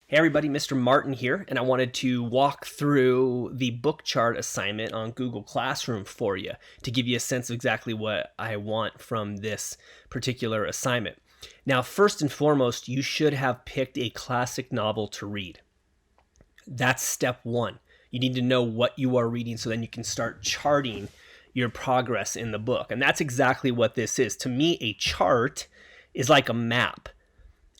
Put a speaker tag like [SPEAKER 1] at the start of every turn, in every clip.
[SPEAKER 1] Hey everybody, Mr. Martin here, and I wanted to walk through the book chart assignment on Google Classroom for you to give you a sense of exactly what I want from this particular assignment. Now, first and foremost, you should have picked a classic novel to read. That's step one. You need to know what you are reading so then you can start charting your progress in the book. And that's exactly what this is. To me, a chart is like a map.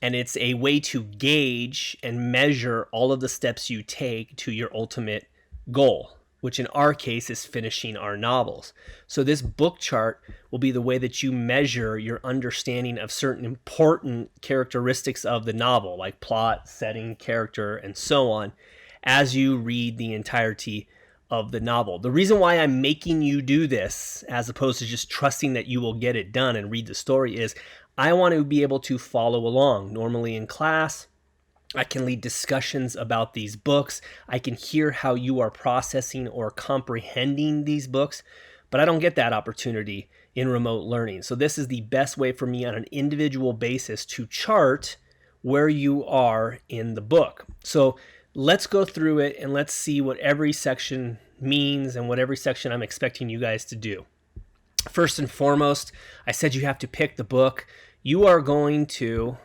[SPEAKER 1] And it's a way to gauge and measure all of the steps you take to your ultimate goal, which in our case is finishing our novels. So this book chart will be the way that you measure your understanding of certain important characteristics of the novel, like plot, setting, character, and so on, as you read the entirety of the novel. The reason why I'm making you do this, as opposed to just trusting that you will get it done and read the story, is I want to be able to follow along. Normally in class, I can lead discussions about these books. I can hear how you are processing or comprehending these books, but I don't get that opportunity in remote learning. So this is the best way for me on an individual basis to chart where you are in the book. So let's go through it and let's see what every section means and what every section I'm expecting you guys to do. First and foremost, I said you have to pick the book. You are going to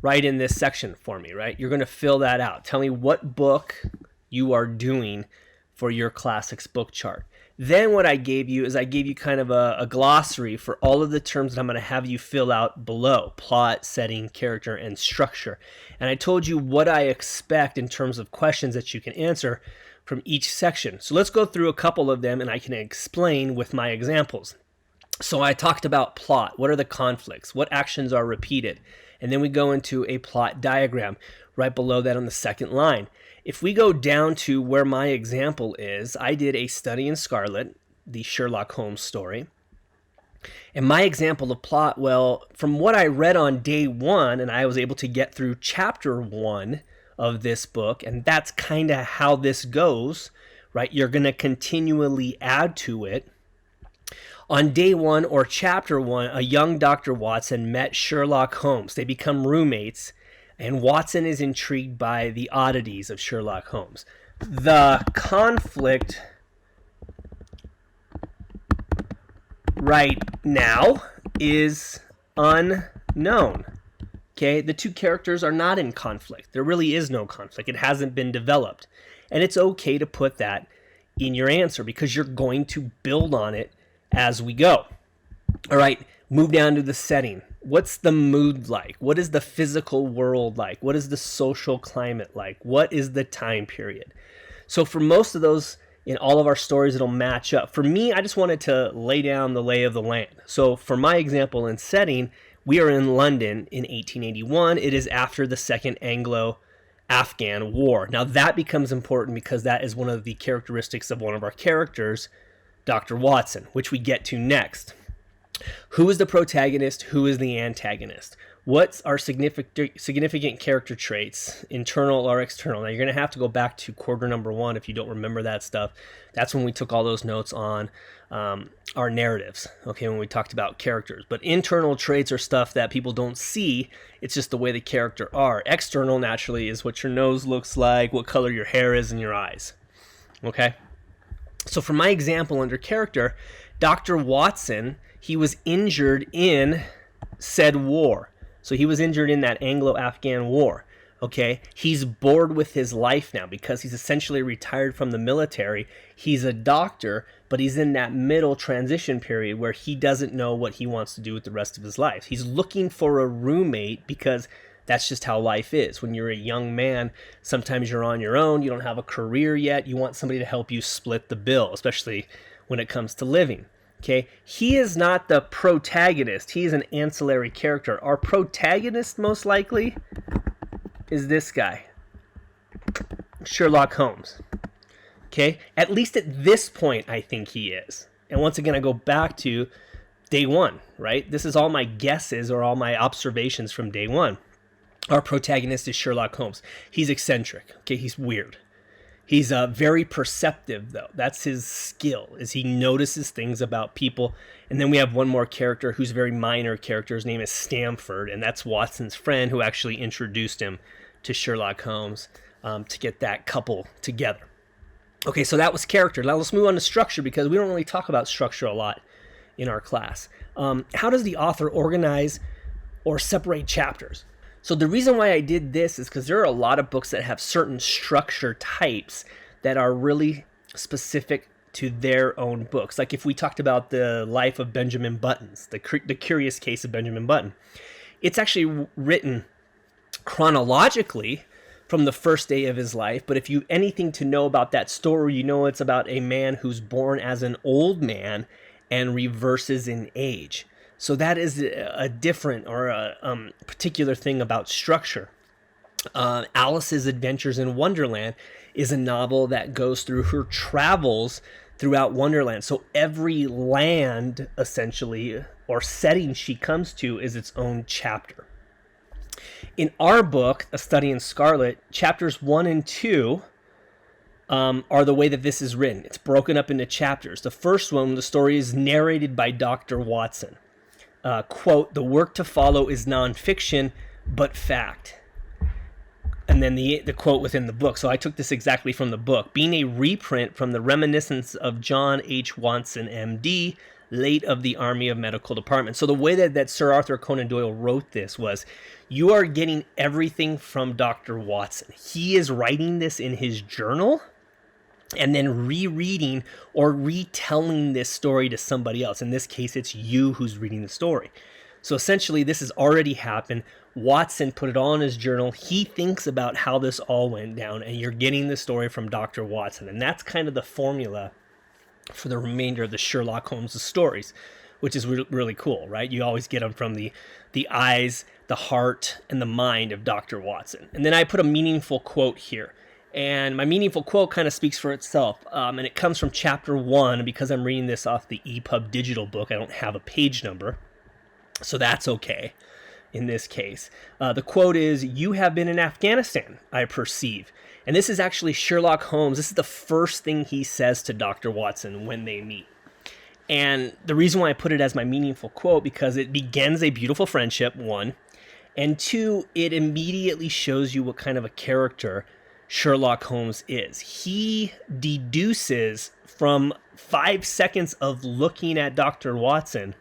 [SPEAKER 1] write in this section for me, right? You're going to fill that out. Tell me what book you are doing for your classics book chart. Then what I gave you is I gave you kind of a glossary for all of the terms that I'm going to have you fill out below: plot, setting, character, and structure. And I told you what I expect in terms of questions that you can answer from each section. So let's go through a couple of them and I can explain with my examples. So I talked about plot. What are the conflicts? What actions are repeated? And then we go into a plot diagram right below that on the second line. If we go down to where my example is, I did A Study in Scarlet, the Sherlock Holmes story. And my example of plot, well, from what I read on day one, and I was able to get through chapter one of this book, and that's kind of how this goes, right? You're going to continually add to it. On day one, or chapter one, a young Dr. Watson met Sherlock Holmes. They become roommates, and Watson is intrigued by the oddities of Sherlock Holmes. The conflict right now is unknown. Okay, the two characters are not in conflict. There really is no conflict. It hasn't been developed. And it's okay to put that in your answer because you're going to build on it as we go. All right, move down to the setting. What's the mood like? What is the physical world like? What is the social climate like? What is the time period? So for most of those, in all of our stories, it'll match up. For me, I just wanted to lay down the lay of the land. So for my example in setting, we are in London in 1881. It is after the Second Anglo-Afghan War. Now that becomes important because that is one of the characteristics of one of our characters, Dr. Watson, which we get to next. Who is the protagonist? Who is the antagonist? What's our significant character traits, internal or external? Now, you're going to have to go back to quarter number one if you don't remember that stuff. That's when we took all those notes on our narratives, okay, when we talked about characters. But internal traits are stuff that people don't see. It's just the way the character are. External, naturally, is what your nose looks like, what color your hair is, and your eyes, okay? So for my example under character, Dr. Watson, he was injured in said war. So he was injured in that Anglo-Afghan war, okay? He's bored with his life now because he's essentially retired from the military. He's a doctor, but he's in that middle transition period where he doesn't know what he wants to do with the rest of his life. He's looking for a roommate because that's just how life is. When you're a young man, sometimes you're on your own. You don't have a career yet. You want somebody to help you split the bill, especially when it comes to living. Okay, he is not the protagonist. He is an ancillary character. Our protagonist, most likely, is this guy, Sherlock Holmes. Okay, at least at this point, I think he is. And once again, I go back to day one, right? This is all my guesses or all my observations from day one. Our protagonist is Sherlock Holmes. He's eccentric. Okay, he's weird. He's very perceptive, though. That's his skill, is he notices things about people. And then we have one more character who's a very minor character. His name is Stamford, and that's Watson's friend who actually introduced him to Sherlock Holmes to get that couple together. Okay, so that was character. Now let's move on to structure, because we don't really talk about structure a lot in our class. How does the author organize or separate chapters? So the reason why I did this is because there are a lot of books that have certain structure types that are really specific to their own books. Like if we talked about the life of Benjamin Buttons, the Curious Case of Benjamin Button, it's actually written chronologically from the first day of his life. But if you anything to know about that story, you know it's about a man who's born as an old man and reverses in age. So that is a different or a particular thing about structure. Alice's Adventures in Wonderland is a novel that goes through her travels throughout Wonderland. So every land, essentially, or setting she comes to is its own chapter. In our book, A Study in Scarlet, chapters 1 and 2 are the way that this is written. It's broken up into chapters. The first one, the story is narrated by Dr. Watson. Quote, "The work to follow is nonfiction, but fact." And then the quote within the book. So I took this exactly from the book. "Being a reprint from the reminiscence of John H. Watson, M.D., late of the Army of Medical Department." So the way that Sir Arthur Conan Doyle wrote this was, you are getting everything from Dr. Watson. He is writing this in his journal and then rereading or retelling this story to somebody else. In this case, it's you who's reading the story. So essentially, this has already happened. Watson put it all in his journal. He thinks about how this all went down, and you're getting the story from Dr. Watson. And that's kind of the formula for the remainder of the Sherlock Holmes stories, which is really cool, right? You always get them from the eyes, the heart, and the mind of Dr. Watson. And then I put a meaningful quote here. And my meaningful quote kind of speaks for itself. And it comes from chapter 1. Because I'm reading this off the EPUB digital book, I don't have a page number. So that's okay in this case. The quote is, "You have been in Afghanistan, I perceive." And this is actually Sherlock Holmes. This is the first thing he says to Dr. Watson when they meet. And the reason why I put it as my meaningful quote, because it begins a beautiful friendship, 1. And 2, it immediately shows you what kind of a character Sherlock Holmes is. He deduces from 5 seconds of looking at Dr. Watson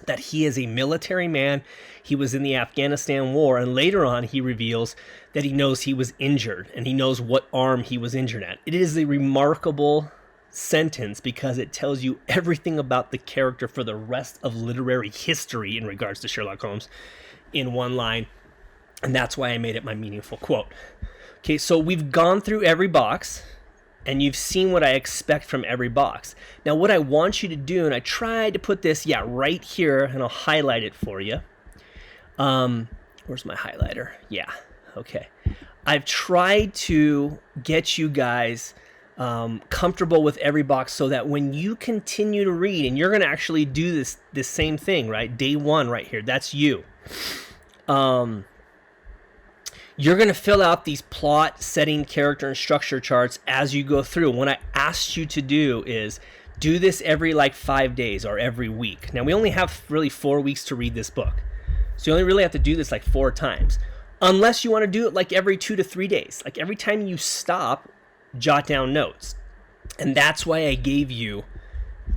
[SPEAKER 1] that he is a military man. He was in the Afghanistan war, and later on he reveals that he knows he was injured, and he knows what arm he was injured at. It is a remarkable sentence because it tells you everything about the character for the rest of literary history in regards to Sherlock Holmes in one line, and that's why I made it my meaningful quote. Okay, so we've gone through every box, and you've seen what I expect from every box. Now, what I want you to do, and I tried to put this, right here, and I'll highlight it for you. Where's my highlighter? Yeah, okay. I've tried to get you guys comfortable with every box so that when you continue to read, and you're going to actually do this same thing, right? Day 1 right here, that's you. You're going to fill out these plot, setting, character, and structure charts as you go through. What I asked you to do is do this every 5 days or every week. Now, we only have really 4 weeks to read this book. So you only really have to do this 4 times. Unless you want to do it every 2 to 3 days. Every time you stop, jot down notes. And that's why I gave you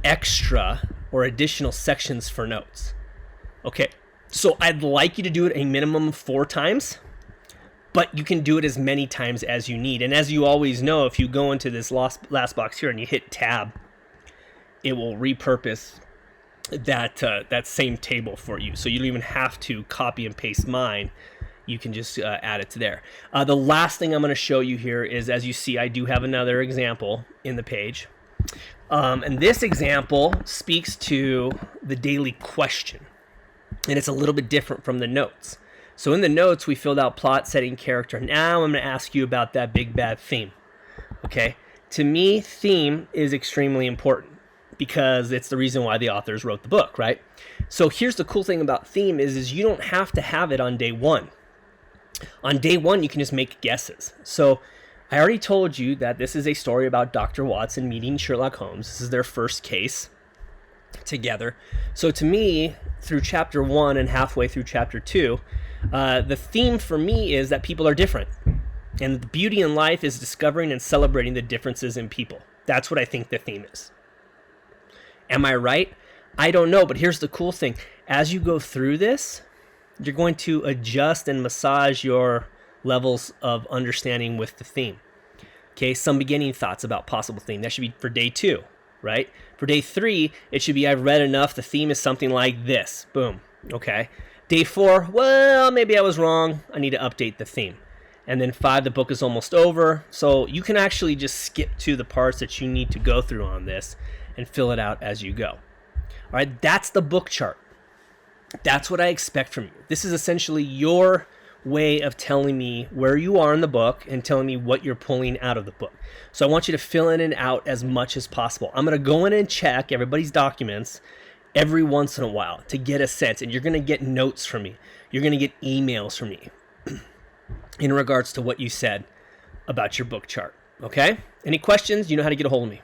[SPEAKER 1] extra or additional sections for notes. Okay, so I'd like you to do it a minimum of 4 times. But you can do it as many times as you need. And as you always know, if you go into this last box here and you hit tab, it will repurpose that same table for you. So you don't even have to copy and paste mine. You can just add it to there. The last thing I'm going to show you here is, as you see, I do have another example in the page. And this example speaks to the daily question. And it's a little bit different from the notes. So in the notes, we filled out plot, setting, character. Now I'm going to ask you about that big bad theme. Okay? To me, theme is extremely important because it's the reason why the authors wrote the book, right? So here's the cool thing about theme is you don't have to have it on day 1. On day 1, you can just make guesses. So I already told you that this is a story about Dr. Watson meeting Sherlock Holmes. This is their first case together. So to me, through chapter 1 and halfway through chapter 2, The theme for me is that people are different. And the beauty in life is discovering and celebrating the differences in people. That's what I think the theme is. Am I right? I don't know, but here's the cool thing. As you go through this, you're going to adjust and massage your levels of understanding with the theme. Okay, some beginning thoughts about possible theme. That should be for day 2, right? For day 3, it should be I've read enough. The theme is something like this. Boom. Okay. Day 4, well, maybe I was wrong. I need to update the theme. And then 5, the book is almost over. So you can actually just skip to the parts that you need to go through on this and fill it out as you go. All right, that's the book chart. That's what I expect from you. This is essentially your way of telling me where you are in the book and telling me what you're pulling out of the book. So I want you to fill in and out as much as possible. I'm going to go in and check everybody's documents every once in a while to get a sense, and you're going to get notes from me. You're going to get emails from me in regards to what you said about your book chart. Okay? Any questions? You know how to get a hold of me.